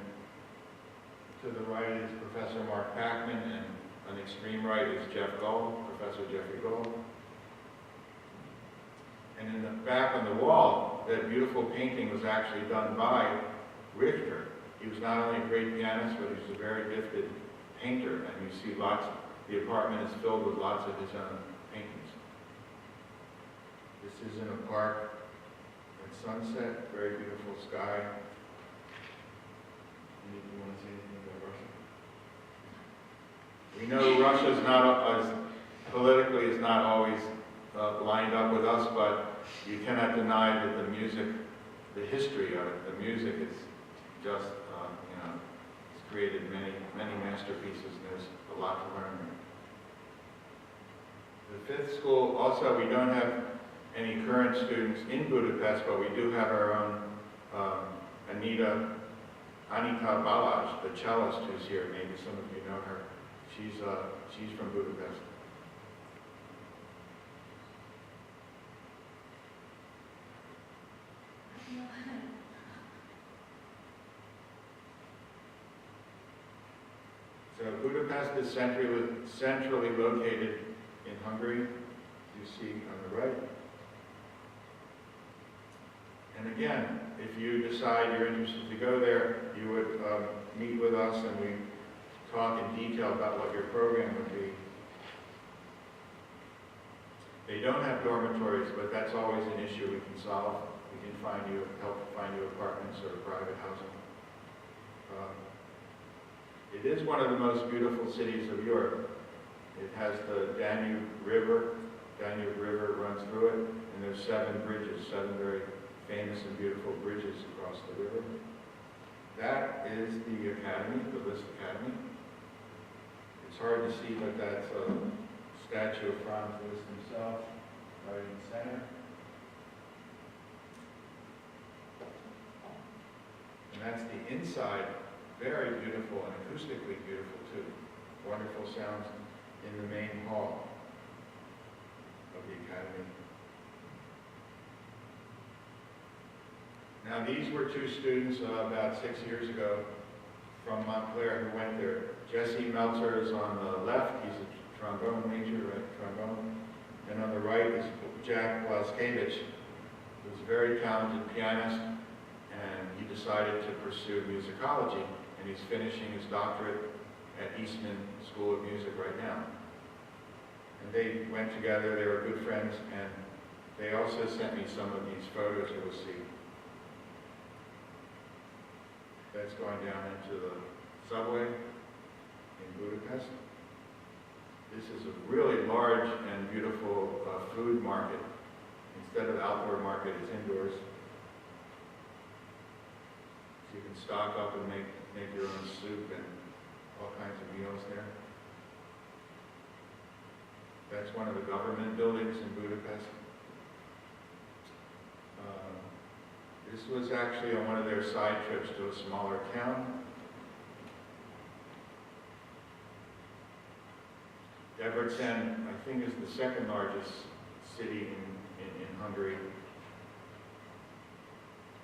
to the right is Professor Mark Packman, and on the extreme right is Jeff Gold, Professor Jeffrey Gold. And in the back on the wall, that beautiful painting was actually done by Richter. He was not only a great pianist, but he was a very gifted painter, and you see the apartment is filled with lots of his own paintings. This is in a park at sunset, very beautiful sky. You want to say anything about Russia? We know Russia's not, politically is not always lined up with us, but you cannot deny that the music, the history of it, the music is just, it's created many, many masterpieces, and there's a lot to learn there. The fifth school, also, we don't have any current students in Budapest, but we do have our own Anita Balázs, the cellist who's here. Maybe some of you know her. She's from Budapest. So Budapest is centrally located in Hungary, you see on the right. And again, if you decide you're interested to go there, you would meet with us and we talk in detail about what your program would be. They don't have dormitories, but that's always an issue we can solve. We can help find you apartments or private housing. It is one of the most beautiful cities of Europe. It has the Danube River. Danube River runs through it, and there's 7 bridges, 7 very famous and beautiful bridges across the river. That is the academy, the Liszt Academy. It's hard to see, but that's a statue of Franz Liszt himself, right in the center. And that's the inside, very beautiful and acoustically beautiful too. Wonderful sounds in the main hall of the academy. Now these were 2 students about 6 years ago from Montclair who went there. Jesse Meltzer is on the left, he's a trombone major, right, trombone. And on the right is Jack Blaskevich, who's a very talented pianist, and he decided to pursue musicology, and he's finishing his doctorate at Eastman School of Music right now. And they went together, they were good friends, and they also sent me some of these photos you will see. That's going down into the subway in Budapest. This is a really large and beautiful food market. Instead of outdoor market, it's indoors. So you can stock up and make your own soup and all kinds of meals there. That's one of the government buildings in Budapest. This was actually on one of their side trips to a smaller town. Debrecen, I think, is the 2nd largest city in Hungary.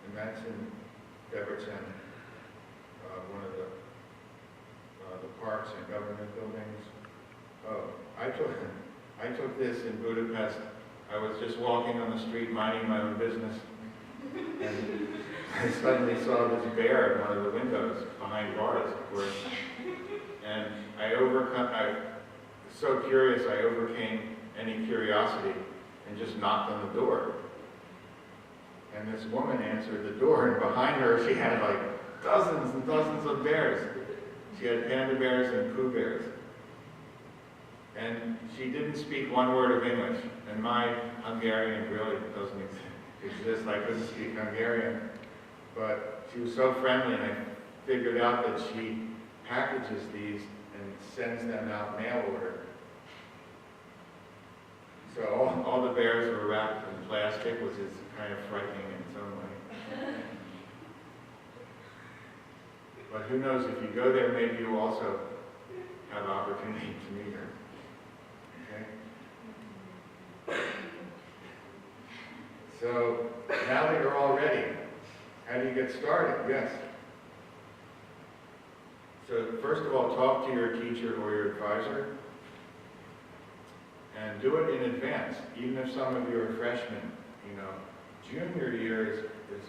And that's in Debrecen, one of the parks and government buildings. Oh, I took this in Budapest. I was just walking on the street minding my own business, and I suddenly saw this bear in one of the windows behind bars, of course. And I was so curious, I overcame any curiosity and just knocked on the door. And this woman answered the door, and behind her she had like dozens and dozens of bears. She had panda bears and Pooh bears. And she didn't speak one word of English, and my Hungarian really doesn't exist. I couldn't speak Hungarian, but she was so friendly, and I figured out that she packages these and sends them out mail order. So all the bears were wrapped in plastic, which is kind of frightening in its own way. But who knows, if you go there, maybe you also have opportunity to meet her. Okay? So now that you're all ready, how do you get started? Yes. So first of all, talk to your teacher or your advisor. And do it in advance, even if some of you are freshmen. Junior year is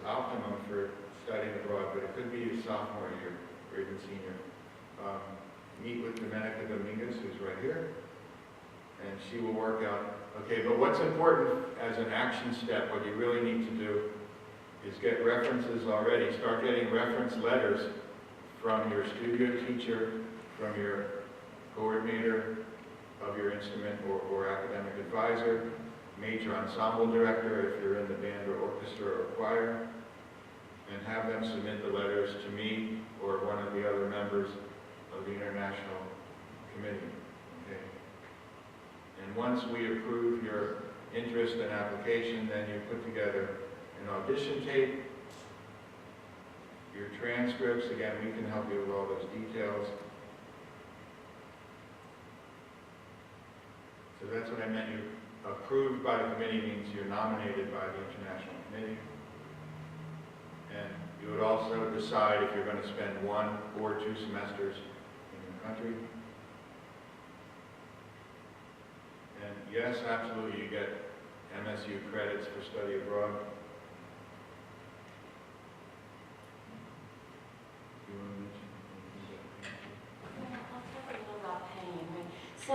optimum for studying abroad, but it could be your sophomore year or even senior. Meet with Domenica Dominguez, who's right here, and she will work out. Okay, but what's important as an action step, what you really need to do is get references already. Start getting reference letters from your studio teacher, from your coordinator of your instrument or academic advisor, major ensemble director if you're in the band or orchestra or choir, and have them submit the letters to me or one of the other members of the international committee. Okay? And once we approve your interest and application, then you put together an audition tape, your transcripts. Again, we can help you with all those details. So that's what I meant. You approved by the committee means you're nominated by the international committee. And you would also decide if you're going to spend 1 or 2 semesters in the country. And yes, absolutely, you get MSU credits for study abroad. You want to mention anything I'll talk a little about paying. Right? So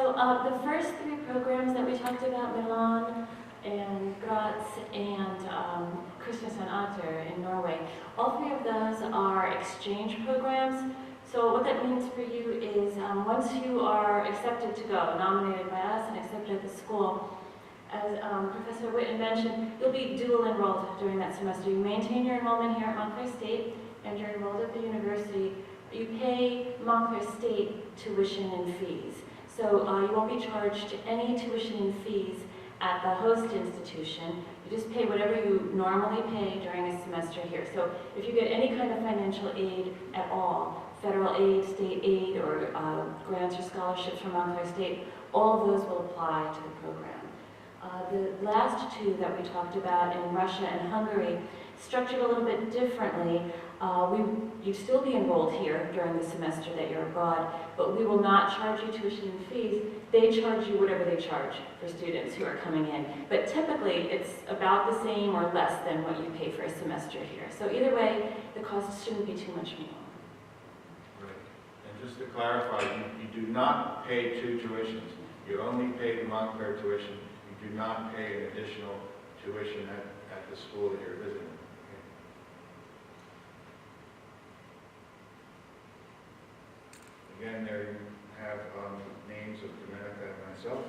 the first 3 programs that we talked about, Milan and GRAZ and KRISTIANSAND in Norway, all 3 of those are exchange programs. So what that means for you is once you are accepted to go, nominated by us and accepted at the school, as Professor Witten mentioned, you'll be dual enrolled during that semester. You maintain your enrollment here at Montclair State and you're enrolled at the university. You pay Montclair State tuition and fees. So you won't be charged any tuition and fees at the host institution. You just pay whatever you normally pay during a semester here. So if you get any kind of financial aid at all, federal aid, state aid, or grants or scholarships from Montclair State, all of those will apply to the program. The last 2 that we talked about in Russia and Hungary, structured a little bit differently. You'd still be enrolled here during the semester that you're abroad, but we will not charge you tuition and fees. They charge you whatever they charge for students who are coming in. But typically, it's about the same or less than what you pay for a semester here. So either way, the cost shouldn't be too much more. Right. And just to clarify, you do not pay 2 tuitions. You only pay the Montclair tuition. You do not pay an additional tuition at the school that you're visiting. Again, there you have names of Domenica and myself.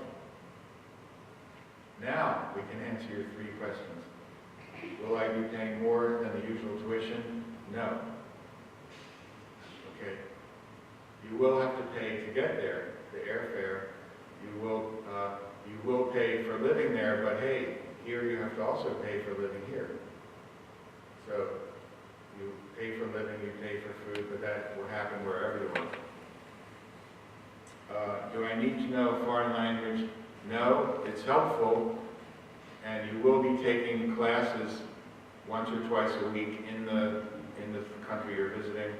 Now we can answer your 3 questions. Will I be paying more than the usual tuition? No. Okay. You will have to pay to get there, the airfare. You will pay for living there, but hey, here you have to also pay for living here. So you pay for living, you pay for food, but that will happen wherever you are. Do I need to know foreign language? No, it's helpful, and you will be taking classes once or twice a week in the country you're visiting.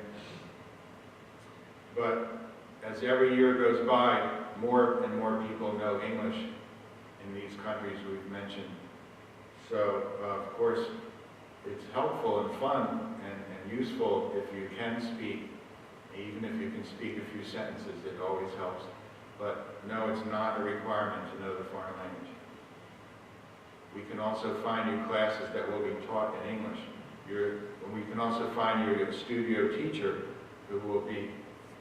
But as every year goes by, more and more people know English in these countries we've mentioned. So, of course, it's helpful and fun and useful if you can speak. Even if you can speak a few sentences, it always helps. But no, it's not a requirement to know the foreign language. We can also find you classes that will be taught in English. We can also find you a studio teacher who will be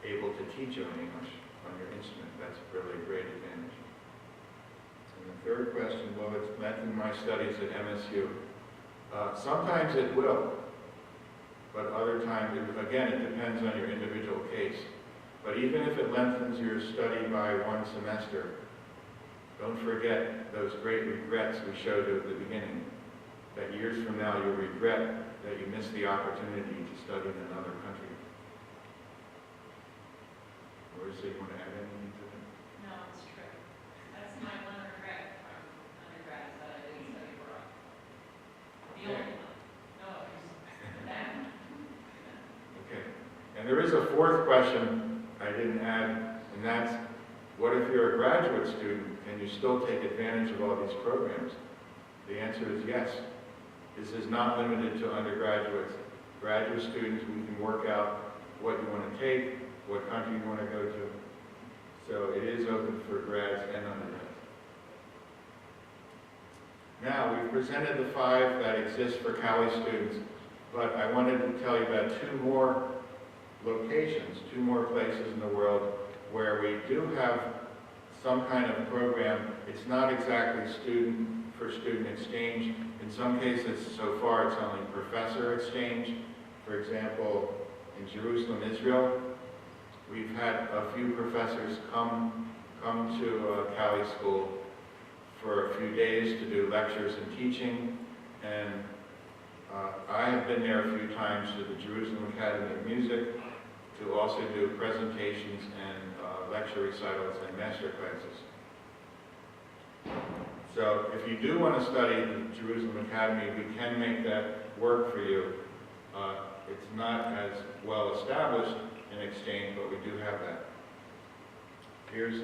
able to teach you in English on your instrument. That's really a great advantage. And the third question, will it lengthen my studies at MSU? Sometimes it will. But other times, again, it depends on your individual case. But even if it lengthens your study by 1 semester, don't forget those great regrets we showed you at the beginning. That years from now, you'll regret that you missed the opportunity to study in another country. Marissa, you want to add anything to that? No, it's true. That's my one regret from undergrad, that I didn't study abroad. The only one. No others. That. Okay. And there is a 4th question I didn't add, and that's, what if you're a graduate student? Can you still take advantage of all these programs? The answer is yes. This is not limited to undergraduates. Graduate students, we can work out what you want to take, what country you want to go to. So it is open for grads and undergrads. Now, we've presented the 5 that exist for Cali students, but I wanted to tell you about 2 more locations, 2 more places in the world where we do have some kind of program. It's not exactly student exchange. In some cases, so far, it's only professor exchange. For example, in Jerusalem, Israel, we've had a few professors come to Cali School for a few days to do lectures and teaching, and I have been there a few times to the Jerusalem Academy of Music to also do presentations and lecture recitals and master classes. So if you do want to study at the Jerusalem Academy, we can make that work for you. It's not as well established in exchange, but we do have that. Here's,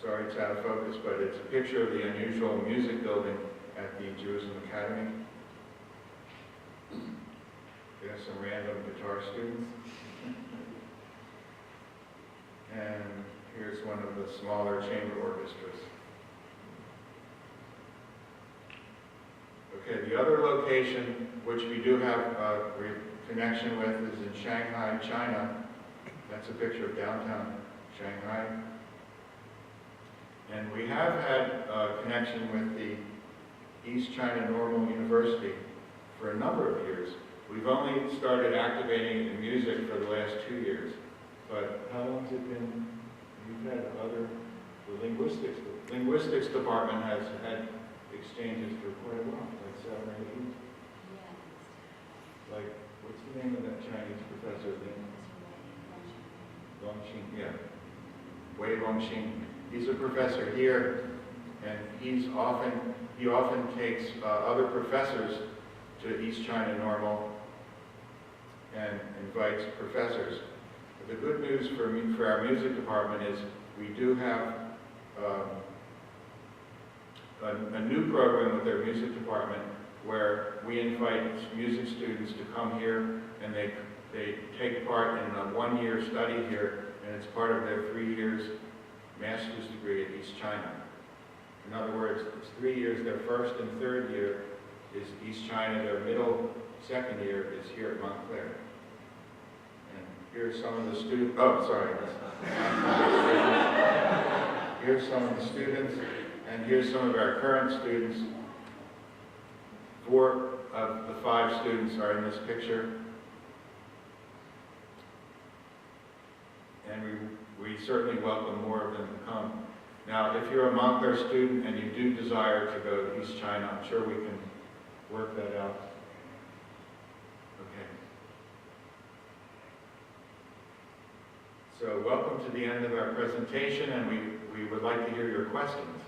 sorry it's out of focus, but it's a picture of the unusual music building at the Jerusalem Academy. There's some random guitar students. And here's one of the smaller chamber orchestras. Okay, the other location, which we do have a connection with, is in Shanghai, China. That's a picture of downtown Shanghai. And we have had a connection with the East China Normal University for a number of years. We've only started activating in music for the last 2 years. But how long has it been? We've had the linguistics department has had exchanges for quite a while, like 7 or 8 years. Like, what's the name of that Chinese professor? Longxing, yeah. Wei Longxing. He's a professor here, and he often takes other professors to East China Normal and invites professors. The good news for our music department is we do have a new program with our music department where we invite music students to come here, and they take part in a 1-year study here, and it's part of their 3 years master's degree at East China. In other words, it's 3 years. Their first and third year is East China. Their middle second year is here at Montclair. Here's some of the students. Oh, sorry. Here's some of the students, and here's some of our current students. 4 of the 5 students are in this picture. And we certainly welcome more of them to come. Now, if you're a Montclair student and you do desire to go to East China, I'm sure we can work that out. Okay. So welcome to the end of our presentation, and we would like to hear your questions.